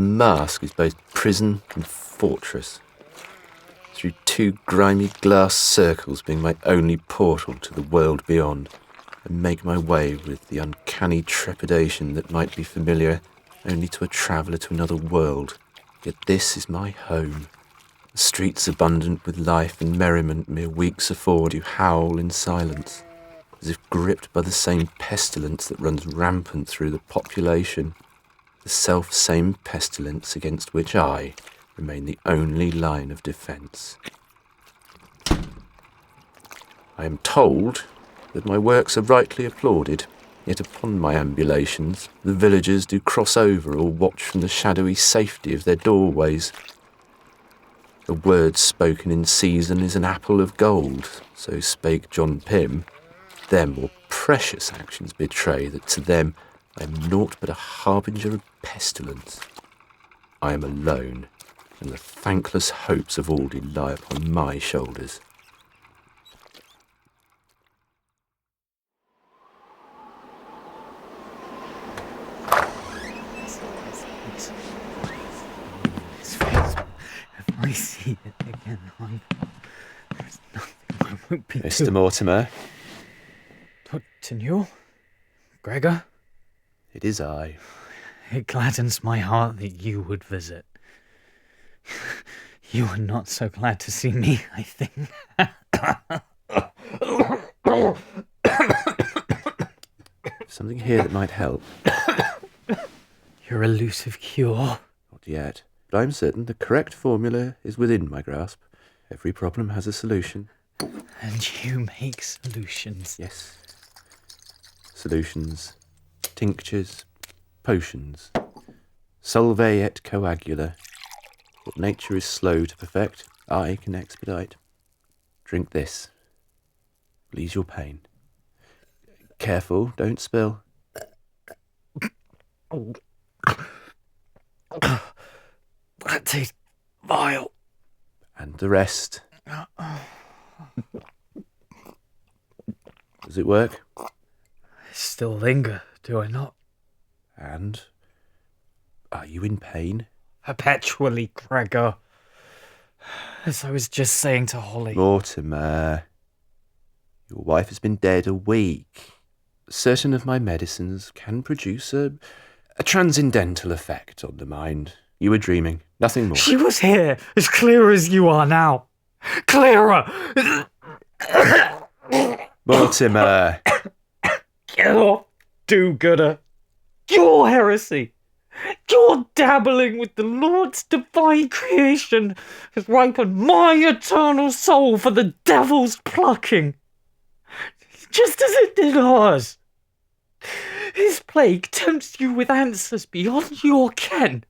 The mask is both prison and fortress. Through 2 grimy glass circles being my only portal to the world beyond, I make my way with the uncanny trepidation that might be familiar only to a traveller to another world. Yet this is my home. The streets abundant with life and merriment mere weeks afford you howl in silence, as if gripped by the same pestilence that runs rampant through the population, the self-same pestilence against which I remain the only line of defence. I am told that my works are rightly applauded, yet upon my ambulations the villagers do cross over or watch from the shadowy safety of their doorways. A word spoken in season is an apple of gold, so spake John Pym. Their more precious actions betray that to them I am naught but a harbinger of pestilence. I am alone, and the thankless hopes of all do lie upon my shoulders. I see it again. There's nothing I won't be Mr. doing. Mortimer. To Newell? Gregor? It is I. It gladdens my heart that you would visit. You are not so glad to see me, I think. Something here that might help. Your elusive cure. Not yet. But I'm certain the correct formula is within my grasp. Every problem has a solution. And you make solutions. Yes. Solutions. Tinctures. Potions. Solve et coagula. What nature is slow to perfect, I can expedite. Drink this. Ease your pain. Careful, don't spill. That tastes vile. And the rest. Does it work? I still linger, do I not? And? Are you in pain? Perpetually, Gregor. As I was just saying to Holly. Mortimer. Your wife has been dead a week. Certain of my medicines can produce a transcendental effect on the mind. You were dreaming, nothing more. She was here, as clear as you are now. Clearer! Mortimer! Get off, do-gooder. Your heresy, your dabbling with the Lord's divine creation has ripened my eternal soul for the devil's plucking, just as it did ours. His plague tempts you with answers beyond your ken,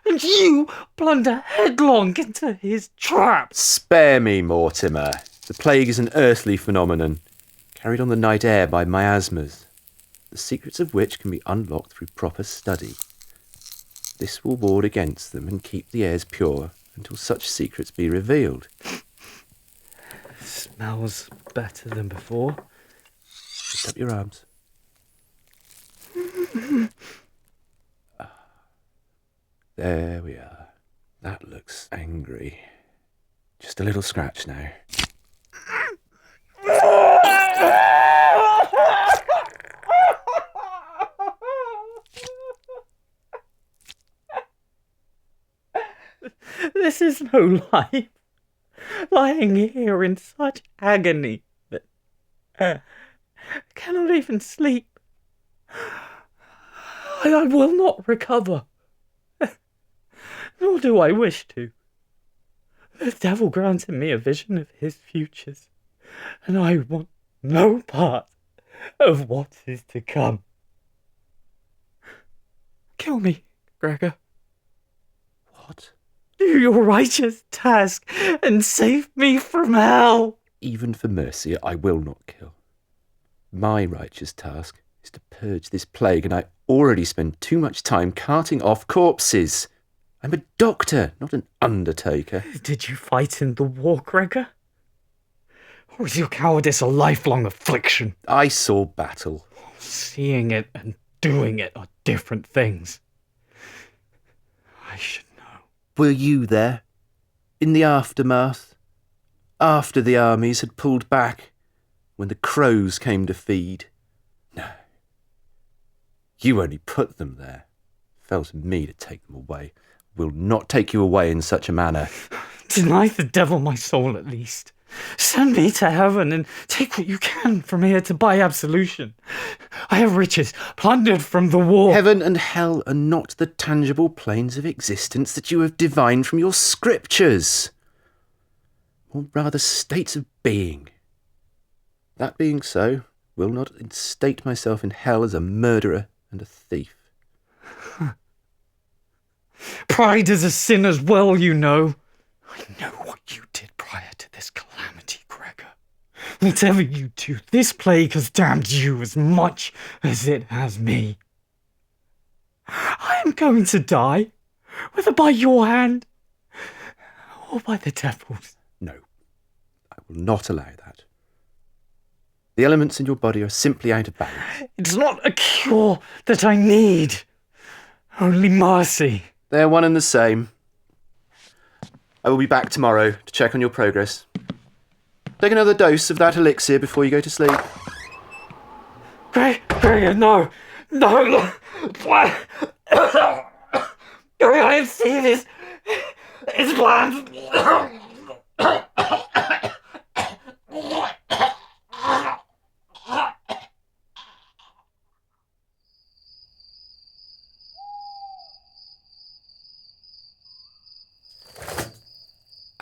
and you blunder headlong into his traps. Spare me, Mortimer. The plague is an earthly phenomenon, carried on the night air by miasmas, the secrets of which can be unlocked through proper study. This will ward against them and keep the airs pure until such secrets be revealed. Smells better than before. Lift up your arms. There we are. That looks angry. Just a little scratch now. This is no life. Lying here in such agony that I cannot even sleep. I will not recover. Nor do I wish to. The devil granted me a vision of his futures, and I want no part of what is to come. Kill me, Gregor. What? Do your righteous task and save me from hell. Even for mercy, I will not kill. My righteous task is to purge this plague, and I already spend too much time carting off corpses. I'm a doctor, not an undertaker. Did you fight in the war, Gregor? Or is your cowardice a lifelong affliction? I saw battle. Seeing it and doing it are different things. I should know. Were you there? In the aftermath? After the armies had pulled back? When the crows came to feed? No. You only put them there. Fell to me to take them away. Will not take you away in such a manner. Deny the devil my soul at least. Send me to heaven and take what you can from here to buy absolution. I have riches plundered from the war. Heaven and hell are not the tangible planes of existence that you have divined from your scriptures, or rather states of being. That being so, will not instate myself in hell as a murderer and a thief. Pride is a sin as well, you know. I know what you did prior to this calamity, Gregor. Whatever you do, this plague has damned you as much as it has me. I am going to die, whether by your hand or by the devil's. No, I will not allow that. The elements in your body are simply out of balance. It's not a cure that I need, only mercy. They're one and the same. I will be back tomorrow to check on your progress. Take another dose of that elixir before you go to sleep. Gregor, no! Why? Gregor, I have seen his plans.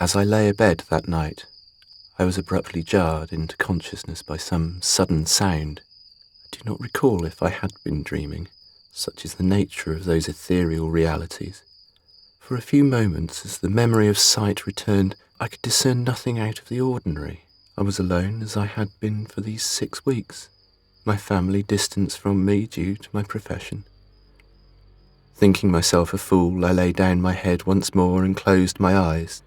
As I lay abed that night, I was abruptly jarred into consciousness by some sudden sound. I do not recall if I had been dreaming, such is the nature of those ethereal realities. For a few moments, as the memory of sight returned, I could discern nothing out of the ordinary. I was alone as I had been for these 6 weeks, my family distanced from me due to my profession. Thinking myself a fool, I lay down my head once more and closed my eyes.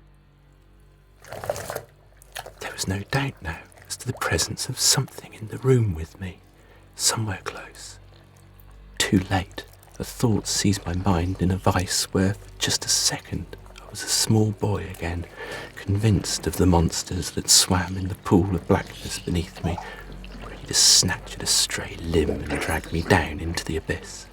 There was no doubt now as to the presence of something in the room with me, somewhere close. Too late, a thought seized my mind in a vice where for just a second I was a small boy again, convinced of the monsters that swam in the pool of blackness beneath me, ready to snatch at a stray limb and drag me down into the abyss.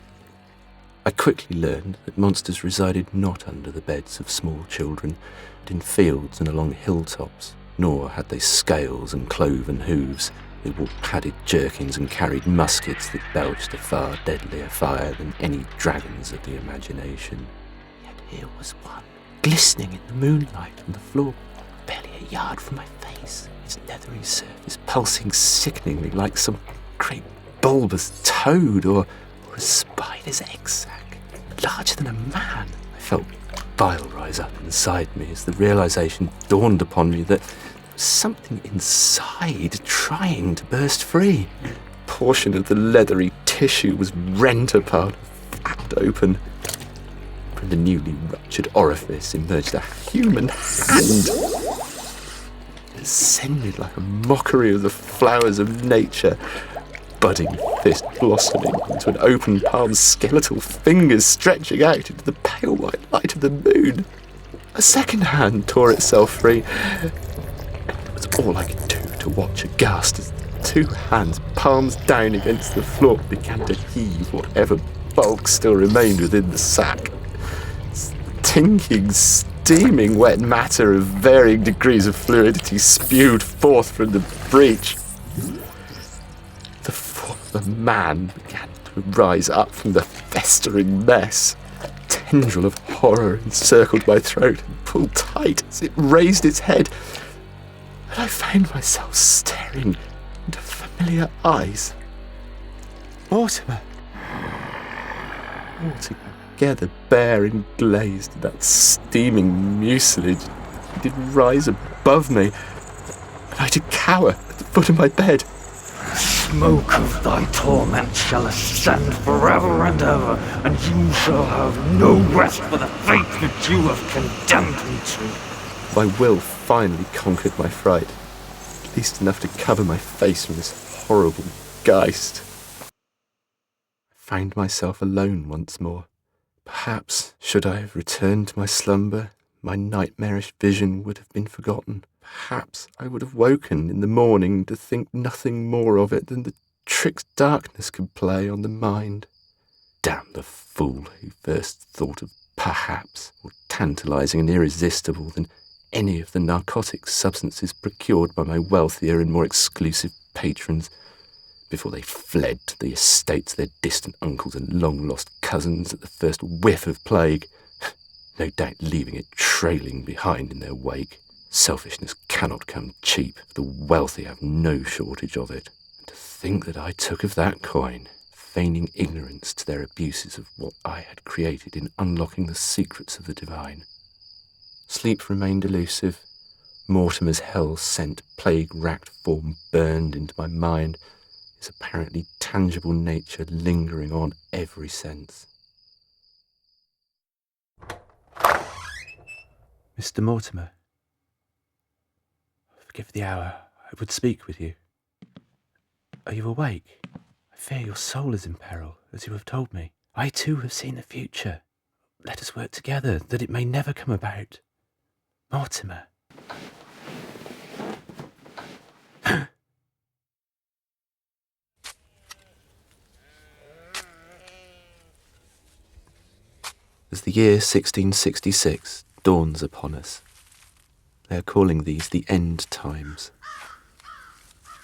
I quickly learned that monsters resided not under the beds of small children, but in fields and along hilltops, nor had they scales and cloven hooves. They wore padded jerkins and carried muskets that belched a far deadlier fire than any dragons of the imagination. Yet here was one, glistening in the moonlight on the floor, barely a yard from my face, its leathery surface pulsing sickeningly like some great bulbous toad or a spider's egg sac, larger than a man. I felt bile rise up inside me as the realization dawned upon me that there was something inside trying to burst free. A portion of the leathery tissue was rent apart, flapped open. From the newly ruptured orifice emerged a human hand. It ascended like a mockery of the flowers of nature, budding fist blossoming into an open palm, skeletal fingers stretching out into the pale white light of the moon. A second hand tore itself free. It was all I could do to watch aghast as the 2 hands, palms down against the floor, began to heave whatever bulk still remained within the sack. Stinking, steaming wet matter of varying degrees of fluidity spewed forth from the breach. The form of a man began to rise up from the festering mess. A tendril of horror encircled my throat and pulled tight as it raised its head. And I found myself staring into familiar eyes. Mortimer. Altogether bare and glazed in that steaming mucilage, he did rise above me, and I did cower at the foot of my bed. Smoke of thy torment shall ascend forever and ever, and you shall have no rest for the fate that you have condemned me to. My will finally conquered my fright, at least enough to cover my face from this horrible geist. I found myself alone once more, Perhaps, should I have returned to my slumber, my nightmarish vision would have been forgotten. Perhaps I would have woken in the morning to think nothing more of it than the tricks darkness could play on the mind. Damn the fool who first thought of perhaps more tantalizing and irresistible than any of the narcotic substances procured by my wealthier and more exclusive patrons, before they fled to the estates of their distant uncles and long-lost cousins at the first whiff of plague, no doubt leaving it trailing behind in their wake. Selfishness cannot come cheap, for the wealthy have no shortage of it. And to think that I took of that coin, feigning ignorance to their abuses of what I had created in unlocking the secrets of the divine. Sleep remained elusive. Mortimer's hell-sent, plague-racked form burned into my mind, his apparently tangible nature lingering on every sense. Mr. Mortimer, forgive the hour. I would speak with you. Are you awake? I fear your soul is in peril, as you have told me. I too have seen the future. Let us work together, that it may never come about. Mortimer. As the year 1666 dawns upon us, they are calling these the end times.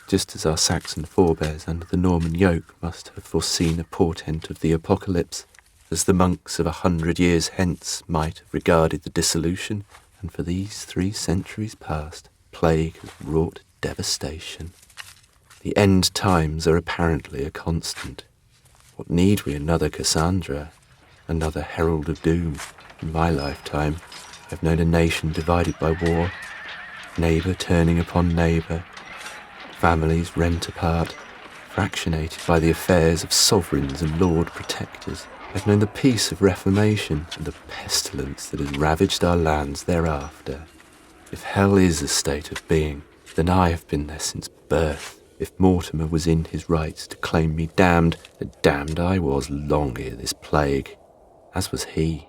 Just as our Saxon forebears under the Norman yoke must have foreseen a portent of the apocalypse, as the monks of 100 years hence might have regarded the dissolution, and for these 3 centuries past, plague has wrought devastation. The end times are apparently a constant. What need we another Cassandra? Another herald of doom. In my lifetime, I've known a nation divided by war, neighbour turning upon neighbour, families rent apart, fractionated by the affairs of sovereigns and lord protectors. I've known the peace of Reformation and the pestilence that has ravaged our lands thereafter. If hell is a state of being, then I have been there since birth. If Mortimer was in his rights to claim me damned, then damned I was long ere this plague. As was he.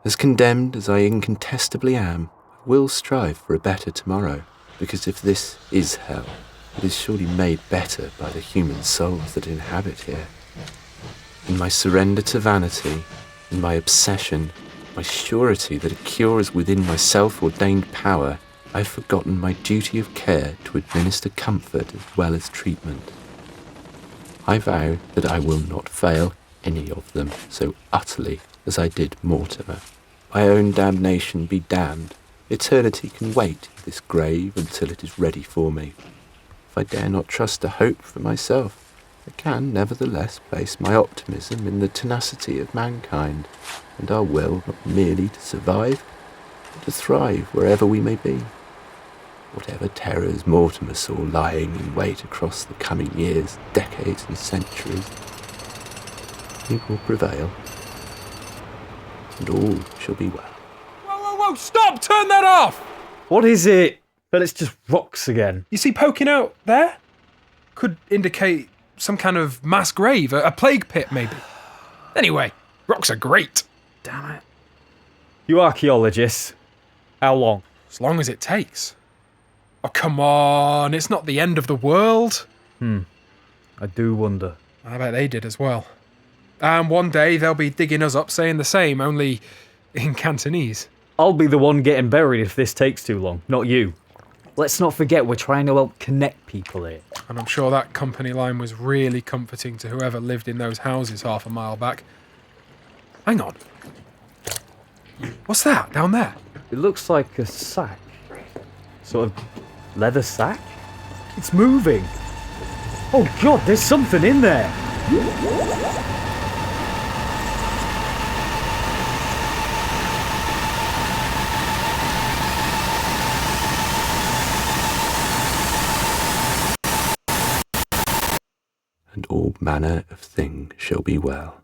As condemned as I incontestably am, I will strive for a better tomorrow, because if this is hell, it is surely made better by the human souls that inhabit here. In my surrender to vanity, in my obsession, my surety that a cure is within my self-ordained power, I have forgotten my duty of care to administer comfort as well as treatment. I vow that I will not fail any of them so utterly as I did Mortimer. My own damnation be damned. Eternity can wait in this grave until it is ready for me. If I dare not trust to hope for myself, I can nevertheless place my optimism in the tenacity of mankind, and our will not merely to survive, but to thrive wherever we may be. Whatever terrors Mortimer saw lying in wait across the coming years, decades and centuries, he will prevail, and all shall be well. Whoa, stop! Turn that off! What is it? But it's just rocks again. You see poking out there? Could indicate some kind of mass grave, a plague pit maybe. Anyway, rocks are great. Damn it. You archaeologists. How long? As long as it takes. Oh, come on, it's not the end of the world. I do wonder. I bet they did as well. And one day they'll be digging us up saying the same, only in Cantonese. I'll be the one getting buried if this takes too long, not you. Let's not forget we're trying to help connect people here. And I'm sure that company line was really comforting to whoever lived in those houses half a mile back. Hang on. What's that down there? It looks like a sack. Sort of leather sack? It's moving. Oh God, there's something in there. And all manner of things shall be well.